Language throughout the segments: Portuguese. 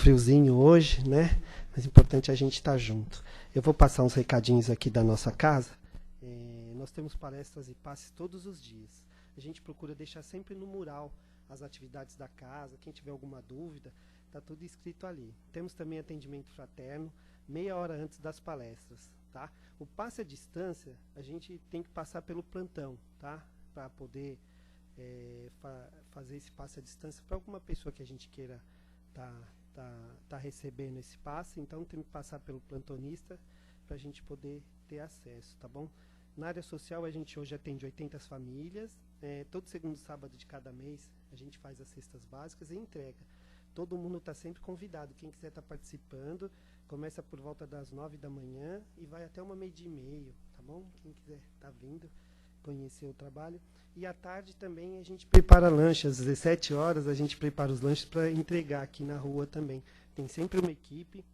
friozinho hoje, né? Mas o importante é a gente estar junto. Eu vou passar uns recadinhos aqui da nossa casa. Nós temos palestras e passes todos os dias. A gente procura deixar sempre no mural as atividades da casa. Quem tiver alguma dúvida, está tudo escrito ali. Temos também atendimento fraterno, meia hora antes das palestras, tá? O passe à distância, a gente tem que passar pelo plantão, tá? Para poder fazer esse passe à distância para alguma pessoa que a gente queira tá recebendo esse passe. Então tem que passar pelo plantonista para a gente poder ter acesso, tá bom? Na área social, a gente hoje atende 80 famílias. Todo segundo sábado de cada mês, a gente faz as cestas básicas e entrega. Todo mundo está sempre convidado. Quem quiser estar participando, começa por volta das 9 da manhã e vai até 1h30, tá bom? Quem quiser estar vindo, conhecer o trabalho. E à tarde também a gente prepara lanche. Às 17 horas a gente prepara os lanches para entregar aqui na rua também. Tem sempre uma equipe,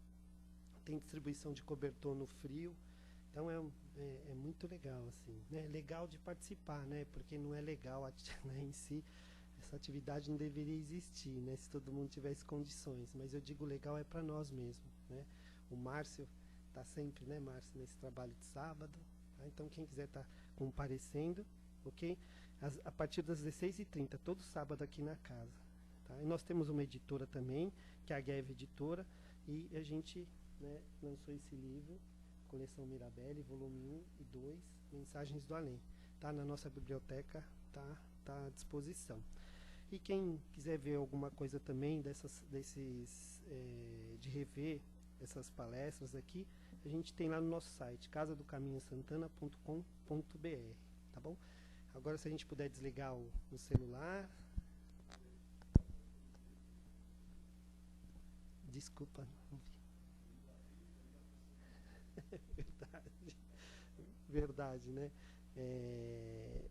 tem distribuição de cobertor no frio. Então é muito legal, assim, né? Legal de participar, né? Porque não é legal né, em si, essa atividade não deveria existir, né? Se todo mundo tivesse condições. Mas eu digo legal é para nós mesmos, né? O Márcio está sempre, né, Márcio, nesse trabalho de sábado. Tá? Então quem quiser estar comparecendo, ok? A partir das 16h30, todo sábado aqui na casa. Tá? E nós temos uma editora também, que é a Guev Editora, e a gente, né, lançou esse livro, Coleção Mirabelli, volume 1 e 2, Mensagens do Além. Tá? Na nossa biblioteca, tá à disposição. E quem quiser ver alguma coisa também de rever essas palestras aqui, a gente tem lá no nosso site, casadocaminhosantana.com.br, tá bom? Agora, se a gente puder desligar o celular. Desculpa, não vi. Verdade, né?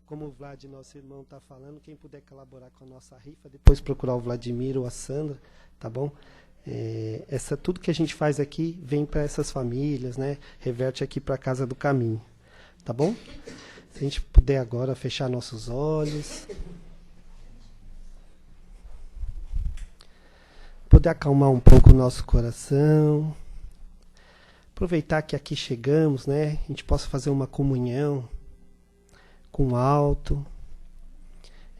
Como o Vlad, nosso irmão, está falando, quem puder colaborar com a nossa rifa, depois procurar o Vladimir ou a Sandra, tá bom? Tudo que a gente faz aqui vem para essas famílias, né? Reverte aqui para a Casa do Caminho, tá bom? Se a gente puder agora fechar nossos olhos, poder acalmar um pouco o nosso coração, aproveitar que aqui chegamos, né? A gente possa fazer uma comunhão com o alto,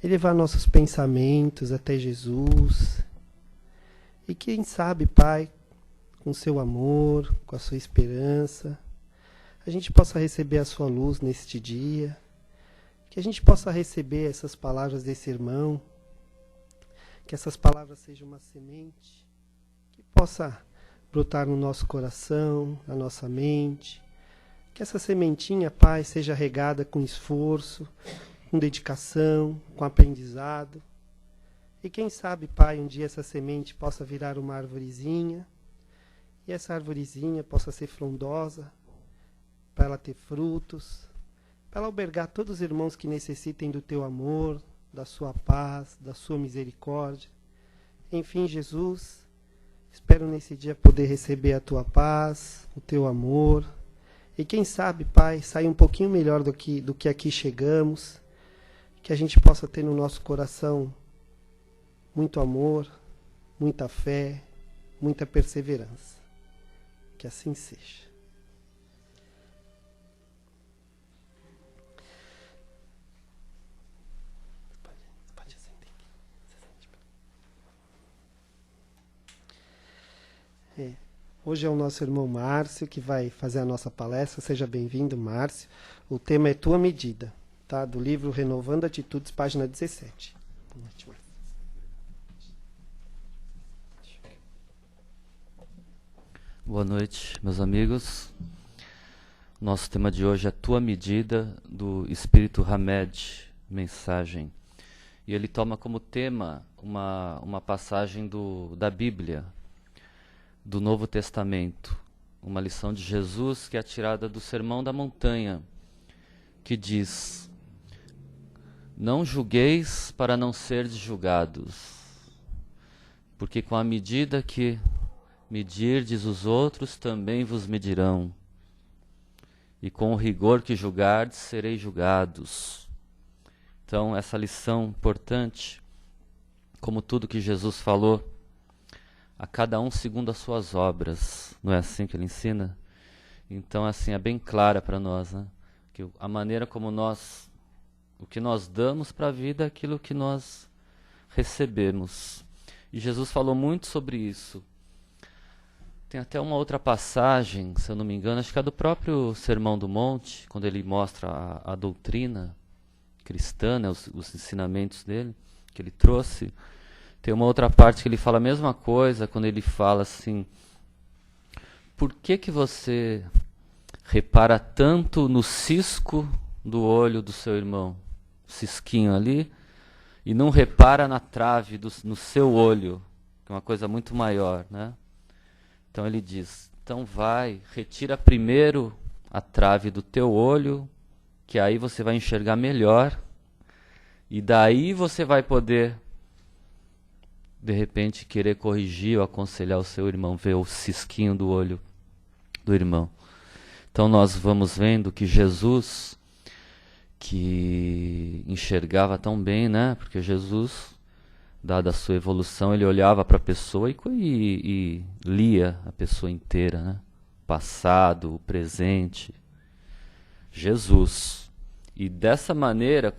elevar nossos pensamentos até Jesus. E quem sabe, Pai, com seu amor, com a sua esperança, a gente possa receber a sua luz neste dia, que a gente possa receber essas palavras desse irmão, que essas palavras sejam uma semente, que possa brotar no nosso coração, na nossa mente, que essa sementinha, Pai, seja regada com esforço, com dedicação, com aprendizado. E quem sabe, Pai, um dia essa semente possa virar uma arvorezinha, e essa arvorezinha possa ser frondosa, para ela ter frutos, para ela albergar todos os irmãos que necessitem do teu amor, da sua paz, da sua misericórdia. Enfim, Jesus, espero nesse dia poder receber a tua paz, o teu amor. E quem sabe, Pai, sair um pouquinho melhor do que aqui chegamos, que a gente possa ter no nosso coração muito amor, muita fé, muita perseverança. Que assim seja. Pode acender aqui. Hoje é o nosso irmão Márcio que vai fazer a nossa palestra. Seja bem-vindo, Márcio. O tema é Tua Medida, tá? Do livro Renovando Atitudes, página 17. Boa noite, Márcio. Boa noite, meus amigos. Nosso tema de hoje é Tua Medida, do Espírito Hamed, mensagem. E ele toma como tema uma passagem da Bíblia, do Novo Testamento, uma lição de Jesus que é tirada do Sermão da Montanha, que diz: não julgueis para não serdes julgados, porque com a medida que medirdes os outros, também vos medirão. E com o rigor que julgardes, sereis julgados. Então, essa lição importante, como tudo que Jesus falou, a cada um segundo as suas obras. Não é assim que ele ensina? Então, assim, é bem clara para nós, né? Que a maneira como o que nós damos para a vida é aquilo que nós recebemos. E Jesus falou muito sobre isso. Tem até uma outra passagem, se eu não me engano, acho que é do próprio Sermão do Monte, quando ele mostra a doutrina cristã, né, os ensinamentos dele, que ele trouxe. Tem uma outra parte que ele fala a mesma coisa, quando ele fala assim: por que você repara tanto no cisco do olho do seu irmão, cisquinho ali, e não repara na trave no seu olho, que é uma coisa muito maior, né? Então ele diz: então vai, retira primeiro a trave do teu olho, que aí você vai enxergar melhor, e daí você vai poder, de repente, querer corrigir ou aconselhar o seu irmão, ver o cisquinho do olho do irmão. Então nós vamos vendo que Jesus, que enxergava tão bem, né? Porque Jesus, dada a sua evolução, ele olhava para a pessoa e lia a pessoa inteira, né? O passado, o presente. Jesus. E dessa maneira,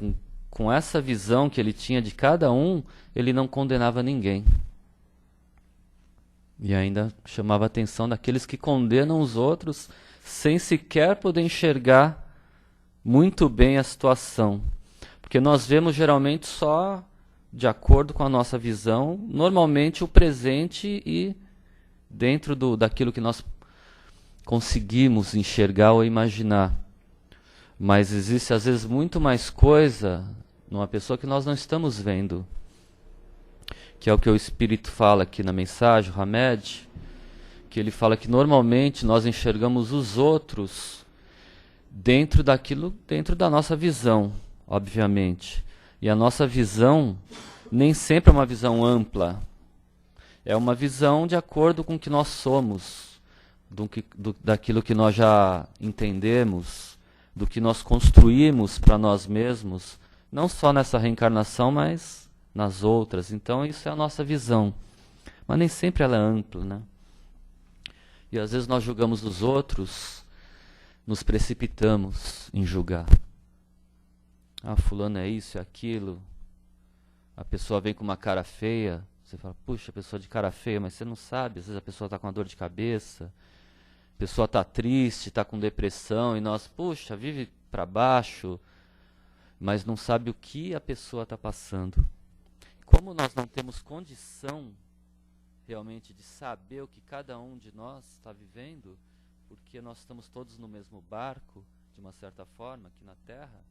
com essa visão que ele tinha de cada um, ele não condenava ninguém. E ainda chamava a atenção daqueles que condenam os outros sem sequer poder enxergar muito bem a situação. Porque nós vemos geralmente só de acordo com a nossa visão, normalmente o presente e dentro daquilo que nós conseguimos enxergar ou imaginar. Mas existe às vezes muito mais coisa numa pessoa que nós não estamos vendo. Que é o que o Espírito fala aqui na mensagem, o Hamed, que ele fala que normalmente nós enxergamos os outros dentro da nossa visão, obviamente. E a nossa visão nem sempre é uma visão ampla. É uma visão de acordo com o que nós somos, daquilo que nós já entendemos, do que nós construímos para nós mesmos, não só nessa reencarnação, mas nas outras. Então isso é a nossa visão. Mas nem sempre ela é ampla, né? E às vezes nós julgamos os outros, nos precipitamos em julgar. Ah, fulano é isso, é aquilo. A pessoa vem com uma cara feia, você fala, puxa, a pessoa de cara feia, mas você não sabe, às vezes a pessoa está com uma dor de cabeça, a pessoa está triste, está com depressão, e nós, puxa, vive para baixo, mas não sabe o que a pessoa está passando. Como nós não temos condição realmente de saber o que cada um de nós está vivendo, porque nós estamos todos no mesmo barco, de uma certa forma, aqui na Terra,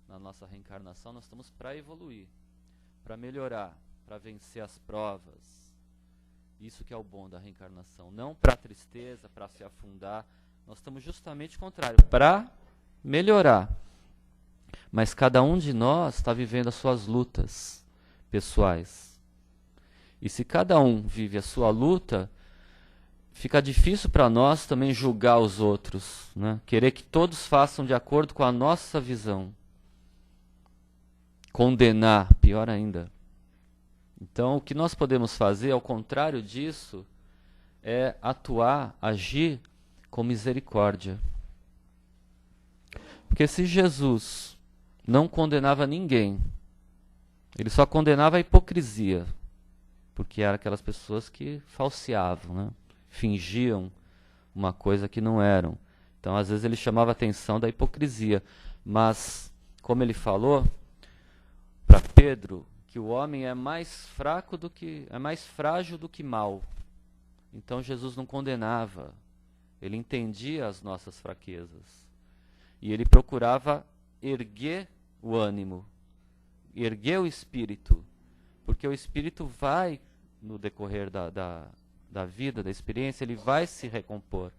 na nossa reencarnação, nós estamos para evoluir, para melhorar, para vencer as provas. Isso que é o bom da reencarnação. Não para tristeza, para se afundar. Nós estamos justamente o contrário, para melhorar. Mas cada um de nós está vivendo as suas lutas pessoais. E se cada um vive a sua luta, fica difícil para nós também julgar os outros, né? Querer que todos façam de acordo com a nossa visão. Condenar, pior ainda. Então, o que nós podemos fazer, ao contrário disso, é atuar, agir com misericórdia. Porque se Jesus não condenava ninguém, ele só condenava a hipocrisia, porque eram aquelas pessoas que falseavam, né? Fingiam uma coisa que não eram. Então, às vezes, ele chamava a atenção da hipocrisia. Mas, como ele falou para Pedro, que o homem é mais frágil do que mau. Então Jesus não condenava, ele entendia as nossas fraquezas. E ele procurava erguer o ânimo, erguer o espírito, porque o espírito vai, no decorrer da vida, da experiência, ele vai se recompor.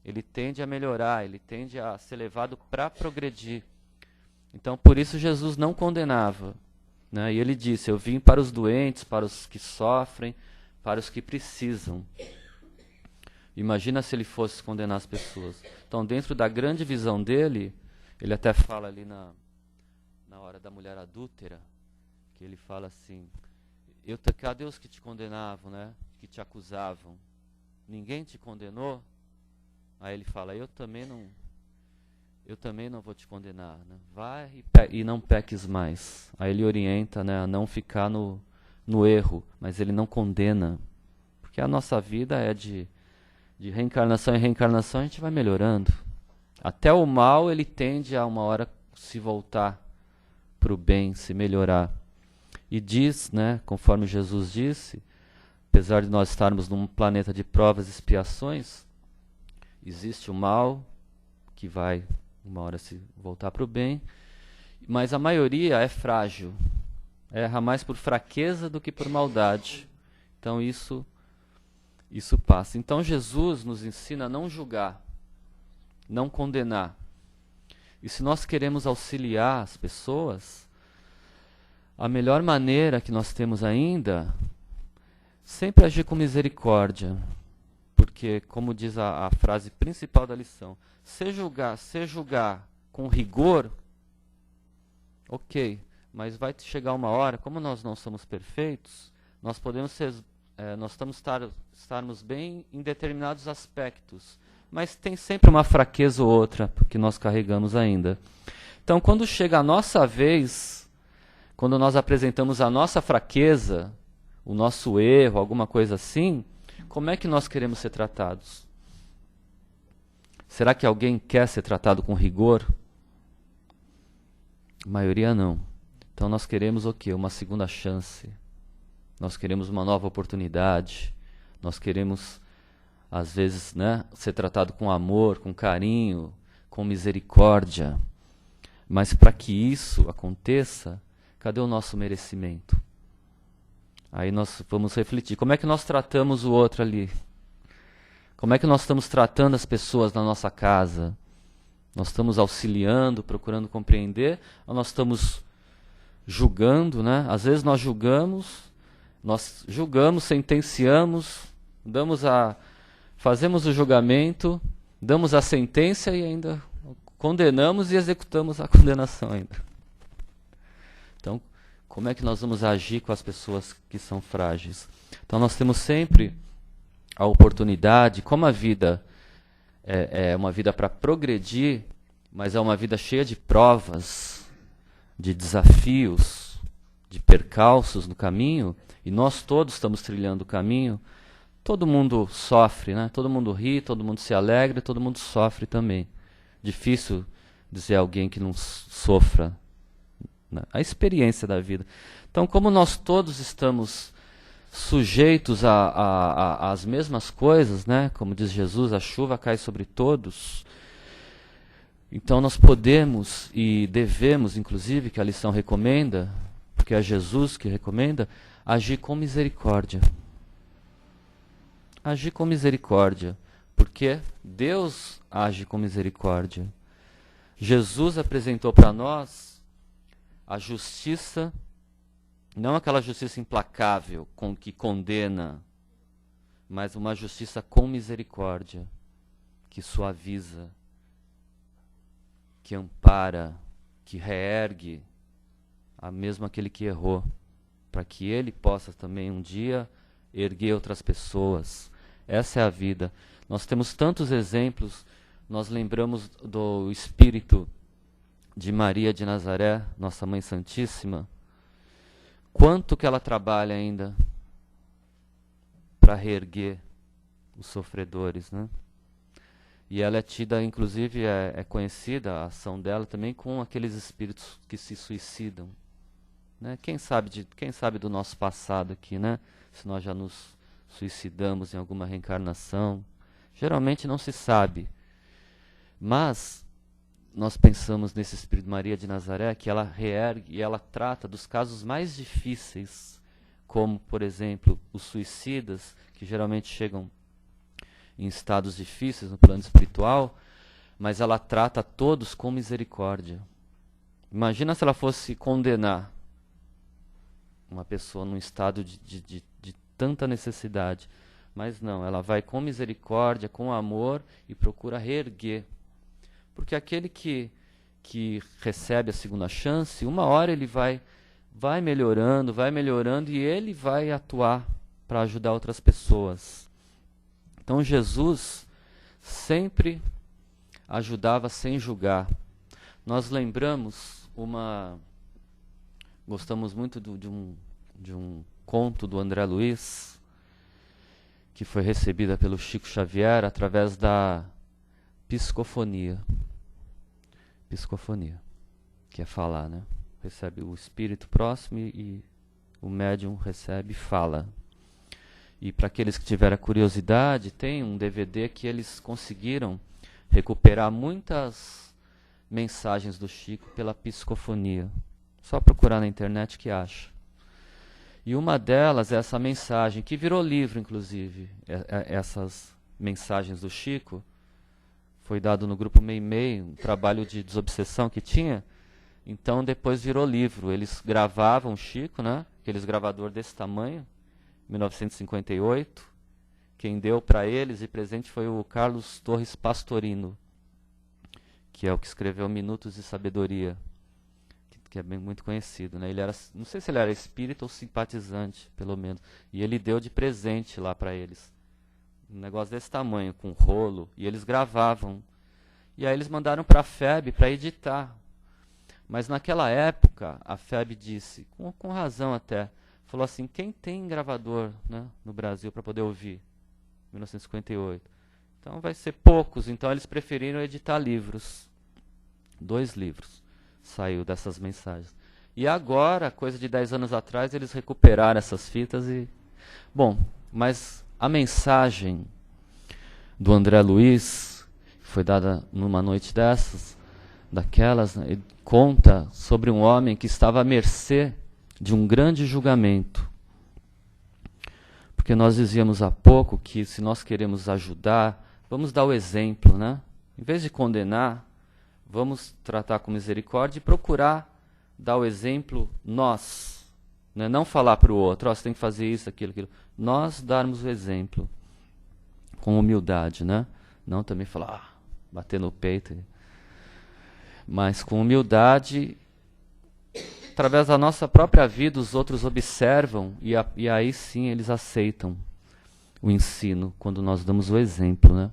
Ele tende a melhorar, ele tende a ser levado para progredir. Então, por isso Jesus não condenava, né? E ele disse, eu vim para os doentes, para os que sofrem, para os que precisam. Imagina se ele fosse condenar as pessoas. Então, dentro da grande visão dele, ele até fala ali na hora da mulher adúltera, que ele fala assim, cadê os que te condenavam, né? que te acusavam, ninguém te condenou? Aí ele fala, eu também não vou te condenar, né? Vai e não peques mais. Aí ele orienta, né, a não ficar no erro, mas ele não condena. Porque a nossa vida é de reencarnação em reencarnação, a gente vai melhorando. Até o mal, ele tende a uma hora se voltar para o bem, se melhorar. E diz, né, conforme Jesus disse, apesar de nós estarmos num planeta de provas e expiações, existe o mal que vai uma hora se voltar para o bem, mas a maioria é frágil, erra mais por fraqueza do que por maldade. Então isso passa. Então Jesus nos ensina a não julgar, não condenar. E se nós queremos auxiliar as pessoas, a melhor maneira que nós temos ainda, sempre agir com misericórdia. Porque, como diz a frase principal da lição, se julgar com rigor, ok, mas vai chegar uma hora, como nós não somos perfeitos, nós podemos estarmos bem em determinados aspectos, mas tem sempre uma fraqueza ou outra que nós carregamos ainda. Então, quando chega a nossa vez, quando nós apresentamos a nossa fraqueza, o nosso erro, alguma coisa assim, como é que nós queremos ser tratados? Será que alguém quer ser tratado com rigor? A maioria não. Então nós queremos o quê? Uma segunda chance. Nós queremos uma nova oportunidade. Nós queremos, às vezes, né, ser tratado com amor, com carinho, com misericórdia. Mas para que isso aconteça, cadê o nosso merecimento? Aí nós vamos refletir. Como é que nós tratamos o outro ali? Como é que nós estamos tratando as pessoas na nossa casa? Nós estamos auxiliando, procurando compreender, ou nós estamos julgando, né? Às vezes nós julgamos, sentenciamos, fazemos o julgamento, damos a sentença e ainda condenamos e executamos a condenação ainda. Então, como é que nós vamos agir com as pessoas que são frágeis? Então nós temos sempre a oportunidade, como a vida é uma vida para progredir, mas é uma vida cheia de provas, de desafios, de percalços no caminho, e nós todos estamos trilhando o caminho, todo mundo sofre, né? Todo mundo ri, todo mundo se alegra, todo mundo sofre também. Difícil dizer alguém que não sofra, né? A experiência da vida. Então, como nós todos estamos sujeitos às mesmas coisas, né? Como diz Jesus, a chuva cai sobre todos. Então nós podemos e devemos, inclusive, que a lição recomenda, porque é Jesus que recomenda, agir com misericórdia. Agir com misericórdia, porque Deus age com misericórdia. Jesus apresentou para nós a justiça, não aquela justiça implacável que condena, mas uma justiça com misericórdia, que suaviza, que ampara, que reergue, mesmo aquele que errou, para que ele possa também um dia erguer outras pessoas. Essa é a vida. Nós temos tantos exemplos, nós lembramos do espírito de Maria de Nazaré, nossa Mãe Santíssima, quanto que ela trabalha ainda para reerguer os sofredores, né? E ela é tida, inclusive, é conhecida a ação dela também com aqueles espíritos que se suicidam, né? Quem sabe do nosso passado aqui, né? Se nós já nos suicidamos em alguma reencarnação. Geralmente não se sabe. Mas nós pensamos nesse espírito de Maria de Nazaré, que ela reergue e ela trata dos casos mais difíceis, como, por exemplo, os suicidas, que geralmente chegam em estados difíceis no plano espiritual, mas ela trata todos com misericórdia. Imagina se ela fosse condenar uma pessoa num estado de tanta necessidade. Mas não, ela vai com misericórdia, com amor e procura reerguer. Porque aquele que recebe a segunda chance, uma hora ele vai melhorando e ele vai atuar para ajudar outras pessoas. Então Jesus sempre ajudava sem julgar. Nós lembramos gostamos muito de um conto do André Luiz, que foi recebida pelo Chico Xavier através da psicofonia. Psicofonia, que é falar, né? Recebe o espírito próximo e o médium recebe e fala. E para aqueles que tiveram curiosidade, tem um DVD que eles conseguiram recuperar muitas mensagens do Chico pela psicofonia. Só procurar na internet que acha. E uma delas é essa mensagem, que virou livro, inclusive. Essas mensagens do Chico. Foi dado no grupo Meimei, um trabalho de desobsessão que tinha. Então depois virou livro. Eles gravavam o Chico, né? Aqueles gravador desse tamanho, 1958. Quem deu para eles de presente foi o Carlos Torres Pastorino, que é o que escreveu Minutos de Sabedoria, que é muito conhecido, né? Ele era, não sei se ele era espírita ou simpatizante, pelo menos. E ele deu de presente lá para eles. Um negócio desse tamanho, com rolo, e eles gravavam. E aí eles mandaram para a FEB para editar. Mas naquela época, a FEB disse, com razão até, falou assim, quem tem gravador, né, no Brasil para poder ouvir? 1958. Então vai ser poucos, então eles preferiram editar livros. 2 livros saiu dessas mensagens. E agora, coisa de 10 anos atrás, eles recuperaram essas fitas e... Bom, mas a mensagem do André Luiz, foi dada numa noite daquelas, né, ele conta sobre um homem que estava à mercê de um grande julgamento. Porque nós dizíamos há pouco que se nós queremos ajudar, vamos dar o exemplo, né? Em vez de condenar, vamos tratar com misericórdia e procurar dar o exemplo nós. Né? Não falar para o outro, você tem que fazer isso, aquilo, aquilo. Nós darmos o exemplo com humildade, né? Não também falar, bater no peito. Mas com humildade, através da nossa própria vida, os outros observam e aí sim eles aceitam o ensino, quando nós damos o exemplo, né?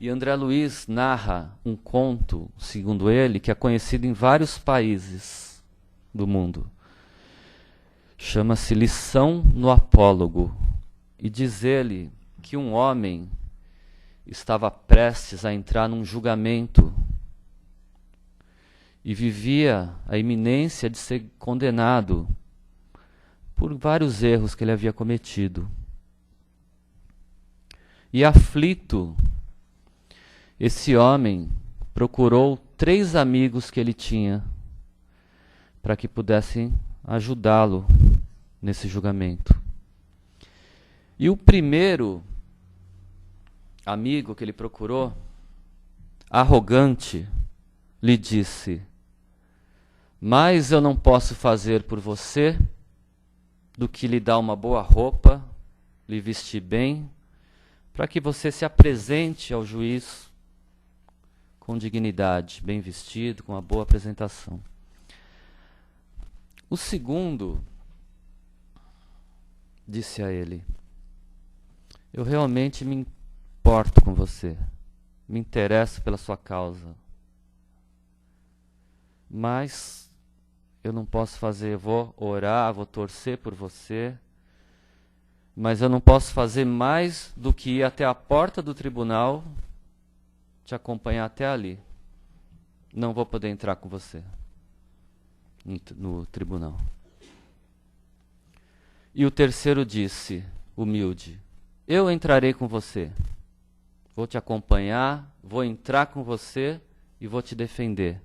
E André Luiz narra um conto, segundo ele, que é conhecido em vários países do mundo. Chama-se Lição no Apólogo. E diz ele que um homem estava prestes a entrar num julgamento e vivia a iminência de ser condenado por vários erros que ele havia cometido. E aflito, esse homem procurou 3 amigos que ele tinha para que pudessem ajudá-lo nesse julgamento. E o primeiro amigo que ele procurou, arrogante, lhe disse: mais eu não posso fazer por você do que lhe dar uma boa roupa, lhe vestir bem, para que você se apresente ao juiz com dignidade, bem vestido, com uma boa apresentação. O segundo disse a ele: eu realmente me importo com você, me interesso pela sua causa, mas eu não posso fazer, vou orar, vou torcer por você, mas eu não posso fazer mais do que ir até a porta do tribunal, te acompanhar até ali. Não vou poder entrar com você no tribunal. E o terceiro disse, humilde: eu entrarei com você, vou te acompanhar, vou entrar com você e vou te defender.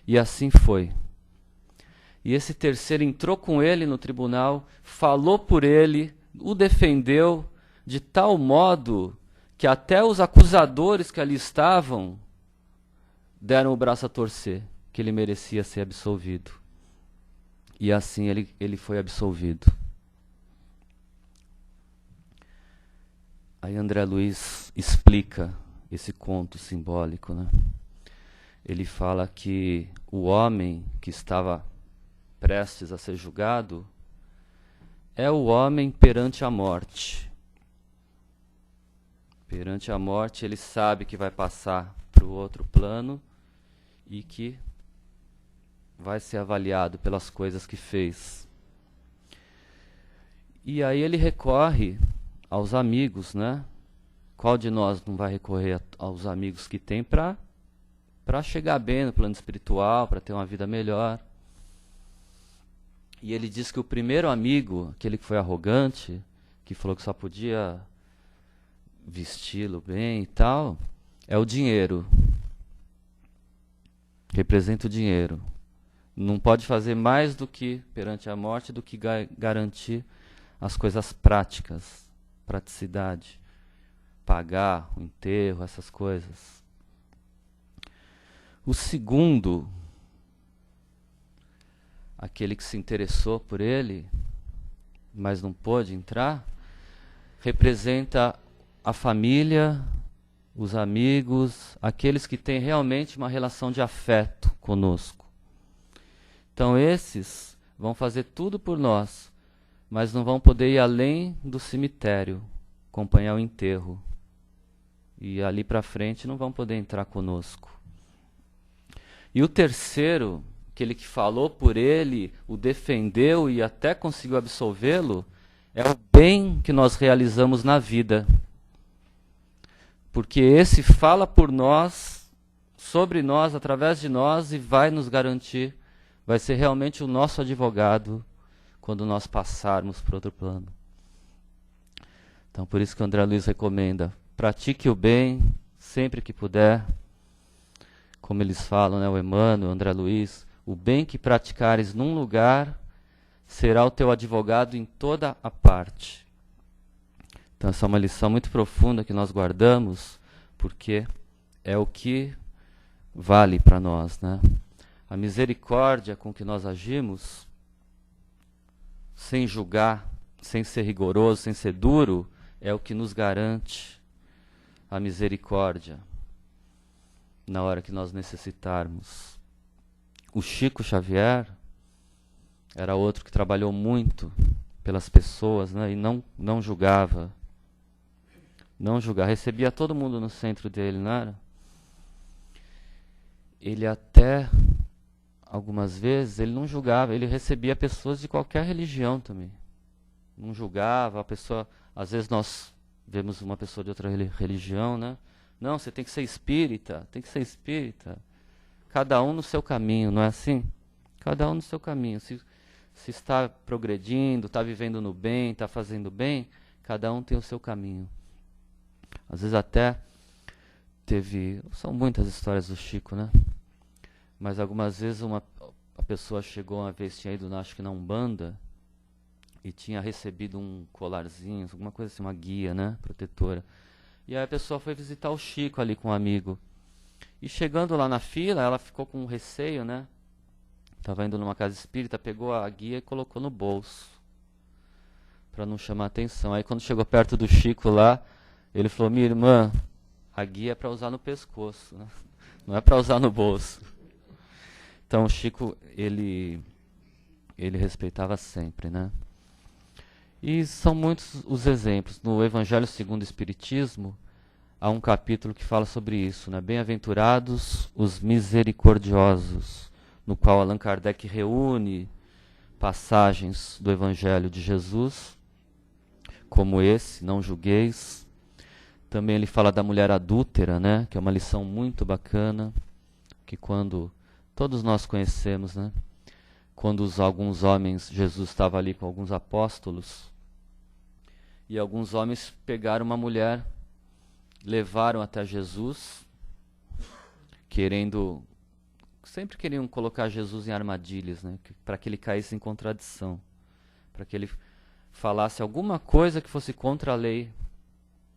E assim foi. E esse terceiro entrou com ele no tribunal, falou por ele, o defendeu de tal modo que até os acusadores que ali estavam deram o braço a torcer, que ele merecia ser absolvido. E assim ele foi absolvido. Aí André Luiz explica esse conto simbólico, né? Ele fala que o homem que estava prestes a ser julgado é o homem perante a morte. Perante a morte, ele sabe que vai passar para o outro plano e que vai ser avaliado pelas coisas que fez. E aí ele recorre aos amigos, né? Qual de nós não vai recorrer aos amigos que tem para chegar bem no plano espiritual, para ter uma vida melhor? E ele diz que o primeiro amigo, aquele que foi arrogante, que falou que só podia vesti-lo bem e tal, é o dinheiro. Representa o dinheiro. Não pode fazer mais do que, perante a morte, do que garantir as coisas práticas, praticidade, pagar o enterro, essas coisas. O segundo, aquele que se interessou por ele, mas não pôde entrar, representa a família, os amigos, aqueles que têm realmente uma relação de afeto conosco. Então esses vão fazer tudo por nós, mas não vão poder ir além do cemitério, acompanhar o enterro. E ali para frente não vão poder entrar conosco. E o terceiro, aquele que falou por ele, o defendeu e até conseguiu absolvê-lo, é o bem que nós realizamos na vida. Porque esse fala por nós, sobre nós, através de nós, e vai nos garantir, vai ser realmente o nosso advogado quando nós passarmos para outro plano. Então, por isso que o André Luiz recomenda, pratique o bem sempre que puder. Como eles falam, né, o Emmanuel, o André Luiz, o bem que praticares num lugar será o teu advogado em toda a parte. Então essa é uma lição muito profunda que nós guardamos, porque é o que vale para nós, né? A misericórdia com que nós agimos, sem julgar, sem ser rigoroso, sem ser duro, é o que nos garante a misericórdia na hora que nós necessitarmos. O Chico Xavier era outro que trabalhou muito pelas pessoas, né, e não julgava. Não julgava. Recebia todo mundo no centro dele, não era? Ele até, algumas vezes, ele não julgava. Ele recebia pessoas de qualquer religião também. Não julgava. A pessoa, às vezes nós vemos uma pessoa de outra religião, né? Não, você tem que ser espírita. Tem que ser espírita. Cada um no seu caminho, não é assim? Cada um no seu caminho. Se está progredindo, está vivendo no bem, está fazendo bem, cada um tem o seu caminho. Às vezes até são muitas histórias do Chico, né? Mas algumas vezes a pessoa chegou uma vez, tinha ido, acho que na Umbanda, e tinha recebido um colarzinho, alguma coisa assim, uma guia, né, protetora. E aí a pessoa foi visitar o Chico ali com um amigo. E chegando lá na fila, ela ficou com receio, né? Estava indo numa casa espírita, pegou a guia e colocou no bolso, para não chamar atenção. Aí quando chegou perto do Chico lá, ele falou: minha irmã, a guia é para usar no pescoço, né? Não é para usar no bolso. Então o Chico, ele respeitava sempre, né? E são muitos os exemplos. No Evangelho segundo o Espiritismo, há um capítulo que fala sobre isso, né? Bem-aventurados os misericordiosos, no qual Allan Kardec reúne passagens do Evangelho de Jesus, como esse, não julgueis. Também ele fala da mulher adúltera, né? Que é uma lição muito bacana, que quando todos nós conhecemos, né? Quando alguns homens, Jesus estava ali com alguns apóstolos, e alguns homens pegaram uma mulher, levaram até Jesus, sempre queriam colocar Jesus em armadilhas, né? Para que ele caísse em contradição, para que ele falasse alguma coisa que fosse contra a lei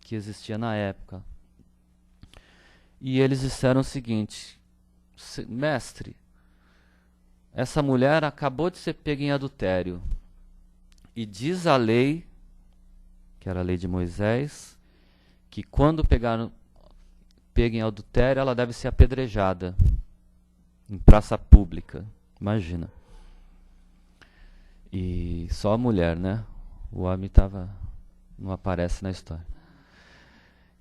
que existia na época. E eles disseram o seguinte: mestre, essa mulher acabou de ser pega em adultério, e diz a lei, que era a lei de Moisés, que quando pega em adultério, ela deve ser apedrejada em praça pública. Imagina. E só a mulher, né? O homem não aparece na história.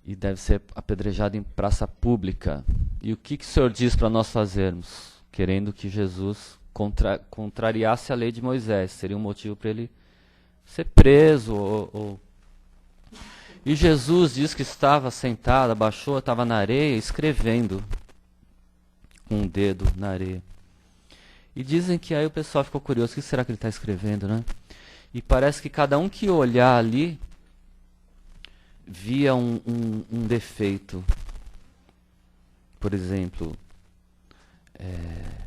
E deve ser apedrejado em praça pública. E o que o Senhor diz para nós fazermos? Querendo que Jesus contrariasse a lei de Moisés. Seria um motivo para ele ser preso. E Jesus diz que estava sentado, abaixou, estava na areia, escrevendo com um dedo na areia. E dizem que aí o pessoal ficou curioso, o que será que ele está escrevendo, né? E parece que cada um que olhar ali via um defeito. Por exemplo,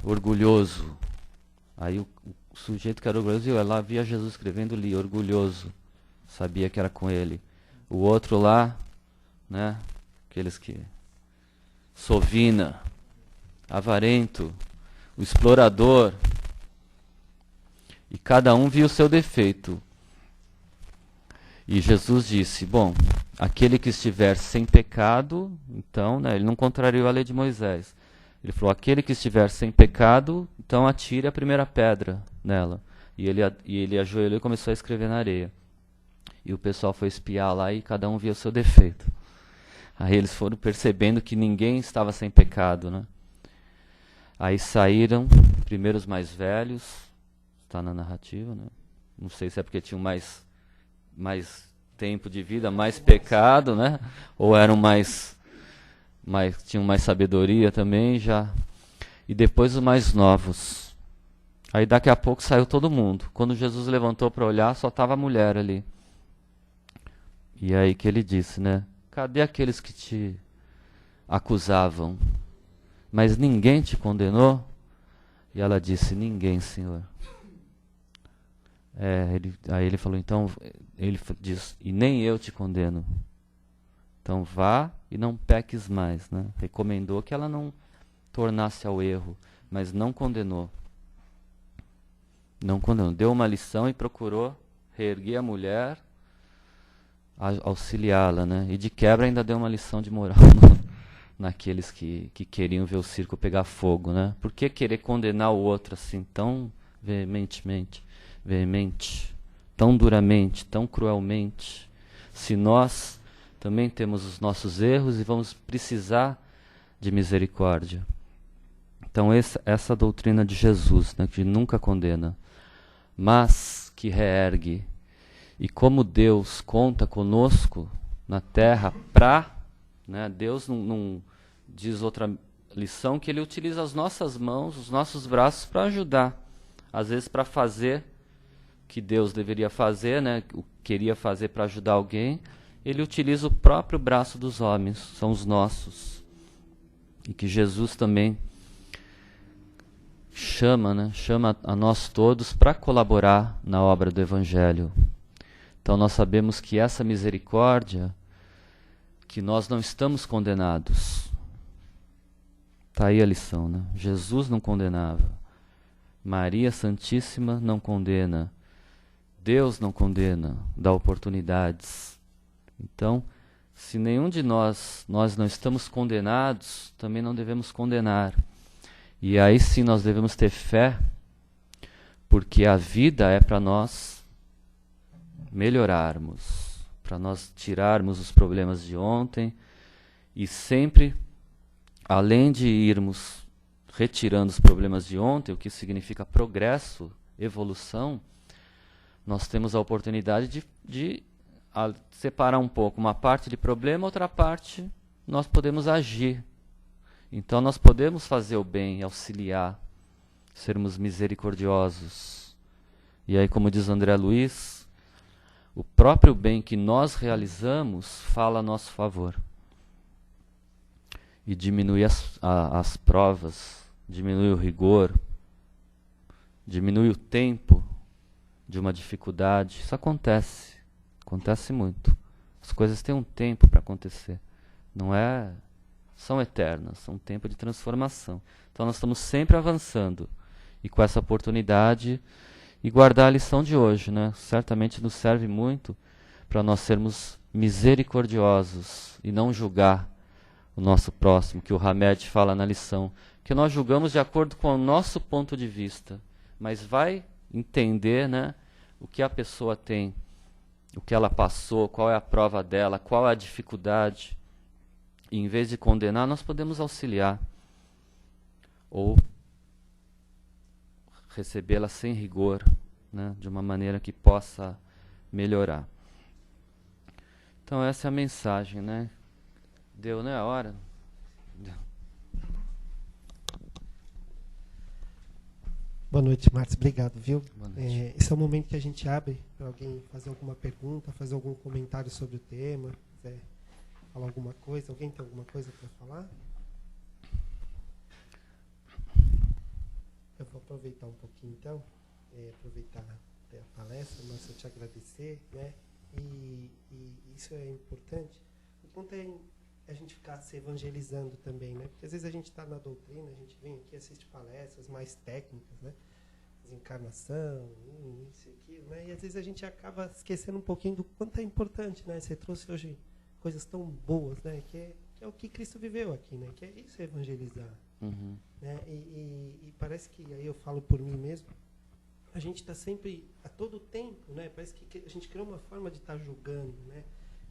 orgulhoso. Aí o sujeito que era orgulhoso ia lá, via Jesus escrevendo ali, orgulhoso. Sabia que era com ele. O outro lá, né? Aqueles que... Sovina, avarento, o explorador. E cada um via o seu defeito. E Jesus disse, bom, aquele que estiver sem pecado, então, né, ele não contrariou a lei de Moisés. Ele falou, aquele que estiver sem pecado, então atire a primeira pedra nela. E ele ajoelhou e começou a escrever na areia. E o pessoal foi espiar lá e cada um via o seu defeito. Aí eles foram percebendo que ninguém estava sem pecado, né? Aí saíram, primeiro os mais velhos, está na narrativa, né? Não sei se é porque tinham mais tempo de vida, mais pecado, né? Ou eram tinham mais sabedoria também já. E depois os mais novos. Aí daqui a pouco saiu todo mundo. Quando Jesus levantou para olhar, só estava a mulher ali. E aí que ele disse, né? Cadê aqueles que te acusavam? Mas ninguém te condenou? E ela disse, ninguém, Senhor. Aí ele falou, então, ele diz, e nem eu te condeno. Então vá e não peques mais, né? Recomendou que ela não tornasse ao erro, mas não condenou. Não condenou. Deu uma lição e procurou reerguer a mulher, auxiliá-la, né? E de quebra ainda deu uma lição de moral naqueles que queriam ver o circo pegar fogo, né? Por que querer condenar o outro assim tão veemente, tão duramente, tão cruelmente, se nós também temos os nossos erros e vamos precisar de misericórdia? Então essa doutrina de Jesus, né, que nunca condena, mas que reergue. E como Deus conta conosco na terra né, Deus não diz outra lição que Ele utiliza as nossas mãos, os nossos braços para ajudar. Às vezes para fazer o que Deus deveria fazer, né, o que queria fazer para ajudar alguém, Ele utiliza o próprio braço dos homens, são os nossos. E que Jesus também chama a nós todos para colaborar na obra do Evangelho. Então nós sabemos que essa misericórdia, que nós não estamos condenados. Está aí a lição, né? Jesus não condenava. Maria Santíssima não condena. Deus não condena, dá oportunidades. Então, se nenhum de nós não estamos condenados, também não devemos condenar. E aí sim nós devemos ter fé, porque a vida é para nós melhorarmos, para nós tirarmos os problemas de ontem e sempre, além de irmos retirando os problemas de ontem, o que significa progresso, evolução, nós temos a oportunidade de separar um pouco uma parte de problema, outra parte nós podemos agir. Então nós podemos fazer o bem, auxiliar, sermos misericordiosos. E aí, como diz André Luiz, o próprio bem que nós realizamos fala a nosso favor. E diminui as provas, diminui o rigor, diminui o tempo de uma dificuldade. Isso acontece muito. As coisas têm um tempo para acontecer. São eternas, são um tempo de transformação. Então nós estamos sempre avançando. E com essa oportunidade, e guardar a lição de hoje, né? Certamente nos serve muito para nós sermos misericordiosos e não julgar o nosso próximo, que o Hamed fala na lição, que nós julgamos de acordo com o nosso ponto de vista, mas vai entender, né, o que a pessoa tem o que ela passou, qual é a prova dela, qual é a dificuldade. E em vez de condenar, nós podemos auxiliar. Ou recebê-la sem rigor, né, de uma maneira que possa melhorar. Então essa é a mensagem, né? Deu, né, a hora? Deu. Boa noite, Marcos. Obrigado, viu? Boa noite. Esse é o momento que a gente abre para alguém fazer alguma pergunta, fazer algum comentário sobre o tema, quiser falar alguma coisa. Alguém tem alguma coisa para falar? Eu vou aproveitar um pouquinho, então, aproveitar a palestra, mas eu te agradecer, né? E isso é importante. O ponto é a gente ficar se evangelizando também, né? Porque às vezes a gente está na doutrina, a gente vem aqui, assiste palestras mais técnicas, né? Desencarnação, isso e aquilo, né? E às vezes a gente acaba esquecendo um pouquinho do quanto é importante, né? Você trouxe hoje coisas tão boas, né? Que é o que Cristo viveu aqui, né? Que é isso, evangelizar. Uhum. Né? E parece que, aí eu falo por mim mesmo, a gente está sempre, a todo tempo, né? Parece que a gente criou uma forma de estar julgando, né?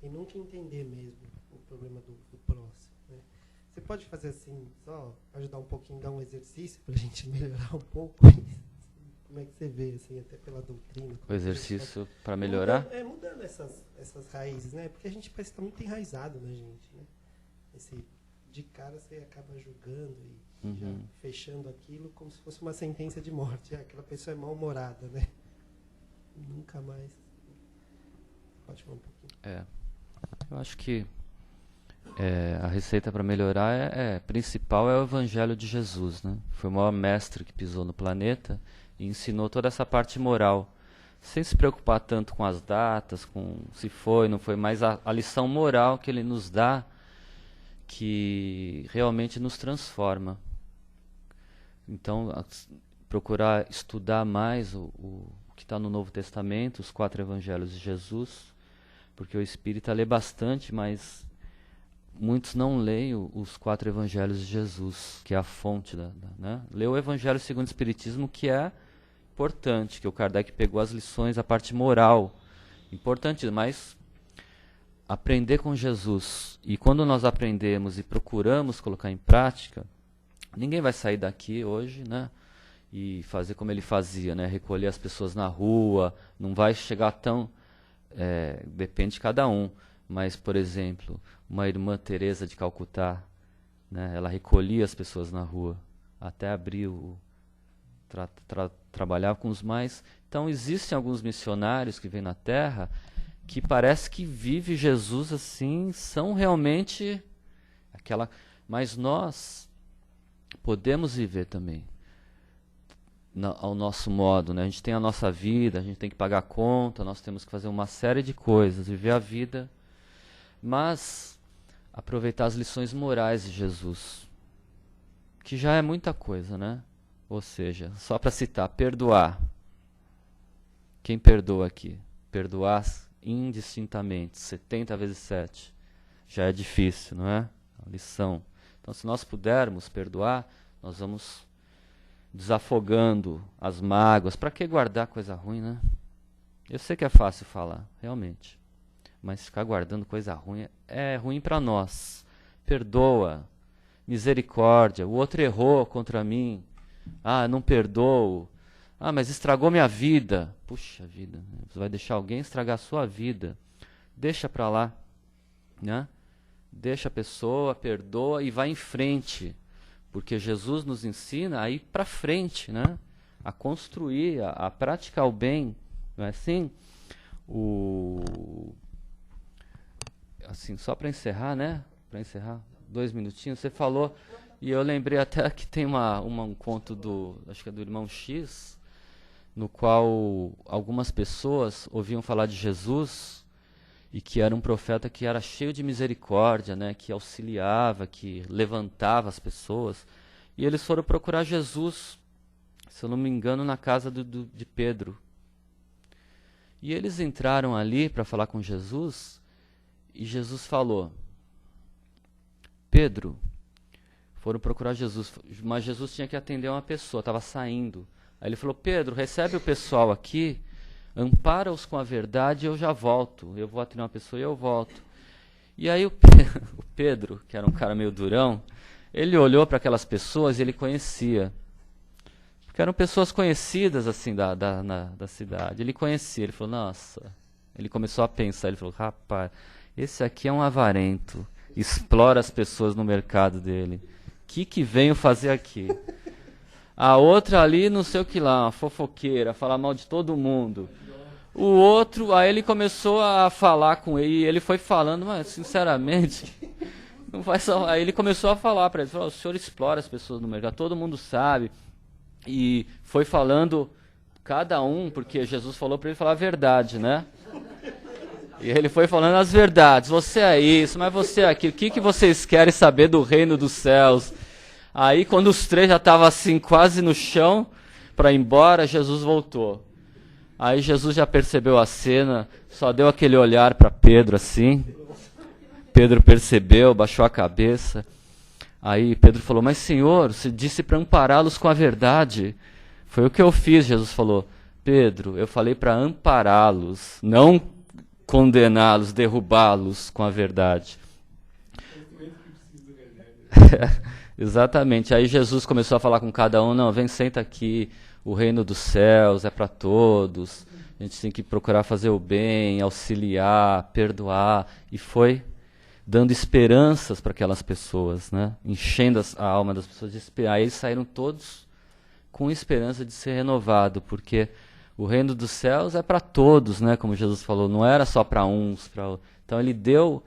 E nunca entender mesmo o problema do próximo, né? Você pode fazer assim, só ajudar um pouquinho, dar um exercício para a gente melhorar um pouco isso? Como é que você vê, assim, até pela doutrina? O exercício para melhorar? Mudando essas raízes, né? Porque a gente parece que está muito enraizado na gente, né? De cara você acaba julgando e já fechando aquilo como se fosse uma sentença de morte. Aquela pessoa é mal-humorada, né? Nunca mais. Pode falar um pouquinho. Eu acho que a receita para melhorar principal é o Evangelho de Jesus, né? Foi o maior mestre que pisou no planeta e ensinou toda essa parte moral, sem se preocupar tanto com as datas, com se foi, não foi, mas a lição moral que ele nos dá, que realmente nos transforma. Então, procurar estudar mais o que está no Novo Testamento, os 4 Evangelhos de Jesus, porque o espírita lê bastante, mas muitos não leem os 4 Evangelhos de Jesus, que é a fonte né? Lê o Evangelho segundo o Espiritismo, que é importante, que o Kardec pegou as lições, a parte moral, importante, mas aprender com Jesus, e quando nós aprendemos e procuramos colocar em prática, ninguém vai sair daqui hoje, né, e fazer como ele fazia, né, recolher as pessoas na rua, não vai chegar tão, depende de cada um, mas, por exemplo, uma irmã Teresa de Calcutá, né, ela recolhia as pessoas na rua, até abrir trabalhar com os mais. Então, existem alguns missionários que vêm na Terra que parece que vive Jesus assim, são realmente aquela... Mas nós podemos viver também ao nosso modo, né? A gente tem a nossa vida, a gente tem que pagar conta, nós temos que fazer uma série de coisas, viver a vida, mas aproveitar as lições morais de Jesus, que já é muita coisa, né? Ou seja, só para citar, perdoar. Quem perdoa aqui? Perdoar indistintamente, 70 vezes 7. Já é difícil, não é? A lição. Então, se nós pudermos perdoar, nós vamos desafogando as mágoas. Para que guardar coisa ruim, né? Eu sei que é fácil falar, realmente. Mas ficar guardando coisa ruim é ruim para nós. Perdoa. Misericórdia. O outro errou contra mim. Não perdoo. Mas estragou minha vida. Puxa vida, você vai deixar alguém estragar a sua vida. Deixa para lá, né? Deixa a pessoa, perdoa e vai em frente. Porque Jesus nos ensina a ir para frente, né? A construir, a praticar o bem. Não é assim? Assim, só para encerrar, né? Para encerrar, 2 minutinhos. Você falou, e eu lembrei até que tem um conto acho que é do Irmão X, no qual algumas pessoas ouviam falar de Jesus e que era um profeta que era cheio de misericórdia, né, que auxiliava, que levantava as pessoas. E eles foram procurar Jesus, se eu não me engano, na casa de Pedro. E eles entraram ali para falar com Jesus e Jesus falou: Pedro, foram procurar Jesus, mas Jesus tinha que atender uma pessoa, estava saindo. Aí ele falou: Pedro, recebe o pessoal aqui, ampara-os com a verdade e eu já volto. Eu vou atender uma pessoa e eu volto. E aí o Pedro, que era um cara meio durão, ele olhou para aquelas pessoas e ele conhecia. Porque eram pessoas conhecidas assim da cidade. Ele conhecia, ele falou, nossa. Ele começou a pensar, ele falou, rapaz, esse aqui é um avarento. Explora as pessoas no mercado dele. O que venho fazer aqui? A outra ali, não sei o que lá, uma fofoqueira, falar mal de todo mundo. O outro, aí ele começou a falar com ele, e ele foi falando, mas sinceramente, não faz só... Aí ele começou a falar para ele, falou, o senhor explora as pessoas no mercado, todo mundo sabe. E foi falando, cada um, porque Jesus falou para ele falar a verdade, né? E ele foi falando as verdades, você é isso, mas você é aquilo, o que vocês querem saber do reino dos céus? Aí quando os três já estavam assim, quase no chão, para ir embora, Jesus voltou. Aí Jesus já percebeu a cena, só deu aquele olhar para Pedro assim. Pedro percebeu, baixou a cabeça. Aí Pedro falou, mas Senhor, você disse para ampará-los com a verdade. Foi o que eu fiz, Jesus falou. Pedro, eu falei para ampará-los, não condená-los, derrubá-los com a verdade. Exatamente. Aí Jesus começou a falar com cada um, não, vem, senta aqui, o reino dos céus é para todos, a gente tem que procurar fazer o bem, auxiliar, perdoar, e foi dando esperanças para aquelas pessoas, né? Enchendo a alma das pessoas de esperança. Aí eles saíram todos com esperança de ser renovado, porque o reino dos céus é para todos, né? Como Jesus falou, não era só para uns. Então ele deu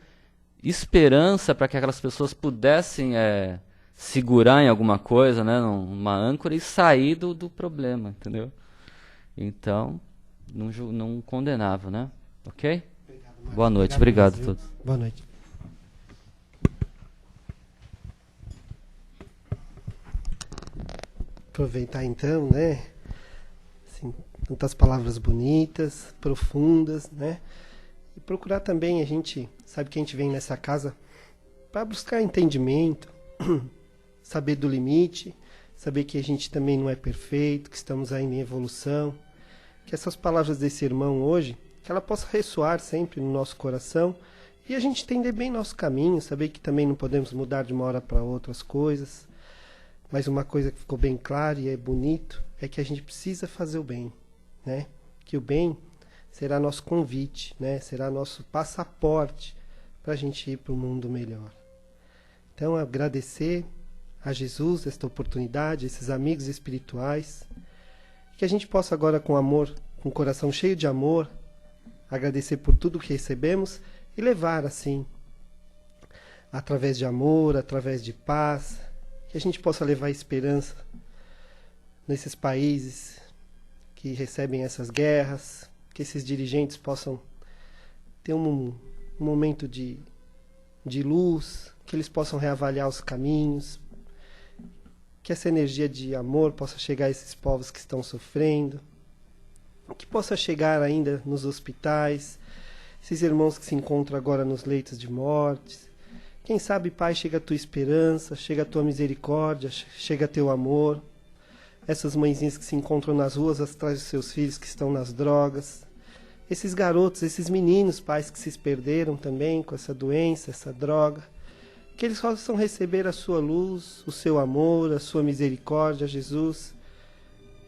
esperança para que aquelas pessoas pudessem segurar em alguma coisa, né? Numa âncora e sair do problema, entendeu? Então, não condenava, né? Ok? Obrigado, boa noite, obrigado a todos. Boa noite. Aproveitar então, né? Assim, tantas palavras bonitas, profundas, né? E procurar também, a gente sabe que a gente vem nessa casa para buscar entendimento, saber do limite, saber que a gente também não é perfeito, que estamos ainda em evolução, que essas palavras desse irmão hoje, que ela possa ressoar sempre no nosso coração e a gente entender bem nosso caminho, saber que também não podemos mudar de uma hora para outra as coisas. Mas uma coisa que ficou bem clara e é bonito é que a gente precisa fazer o bem, né? Que o bem será nosso convite, né? Será nosso passaporte para a gente ir para um mundo melhor. Então, agradecer a Jesus esta oportunidade, esses amigos espirituais, que a gente possa agora com amor, com o coração cheio de amor, agradecer por tudo que recebemos e levar assim, através de amor, através de paz, que a gente possa levar esperança nesses países que recebem essas guerras, que esses dirigentes possam ter um momento de luz, que eles possam reavaliar os caminhos, que essa energia de amor possa chegar a esses povos que estão sofrendo, que possa chegar ainda nos hospitais, esses irmãos que se encontram agora nos leitos de morte. Quem sabe, Pai, chega a tua esperança, chega a tua misericórdia, chega a teu amor. Essas mãezinhas que se encontram nas ruas atrás dos seus filhos que estão nas drogas. Esses garotos, esses meninos, pais que se perderam também com essa doença, essa droga. Que eles possam receber a sua luz, o seu amor, a sua misericórdia, Jesus.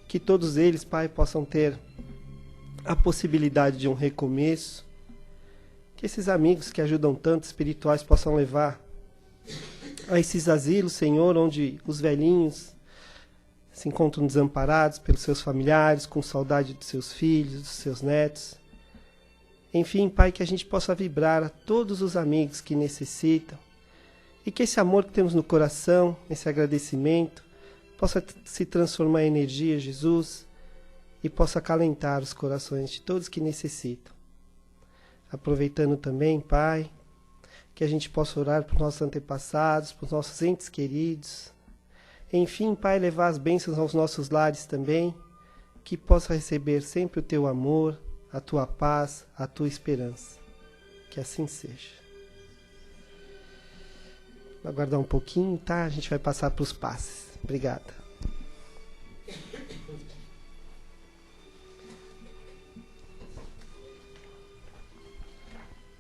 Que todos eles, Pai, possam ter a possibilidade de um recomeço. Que esses amigos que ajudam tanto espirituais possam levar a esses asilos, Senhor, onde os velhinhos se encontram desamparados pelos seus familiares, com saudade dos seus filhos, dos seus netos. Enfim, Pai, que a gente possa vibrar a todos os amigos que necessitam e que esse amor que temos no coração, esse agradecimento, possa se transformar em energia, Jesus, e possa acalentar os corações de todos que necessitam. Aproveitando também, Pai, que a gente possa orar por nossos antepassados, por nossos entes queridos. Enfim, Pai, levar as bênçãos aos nossos lares também, que possa receber sempre o Teu amor, a Tua paz, a Tua esperança. Que assim seja. Vou aguardar um pouquinho, tá? A gente vai passar para os passes. Obrigado.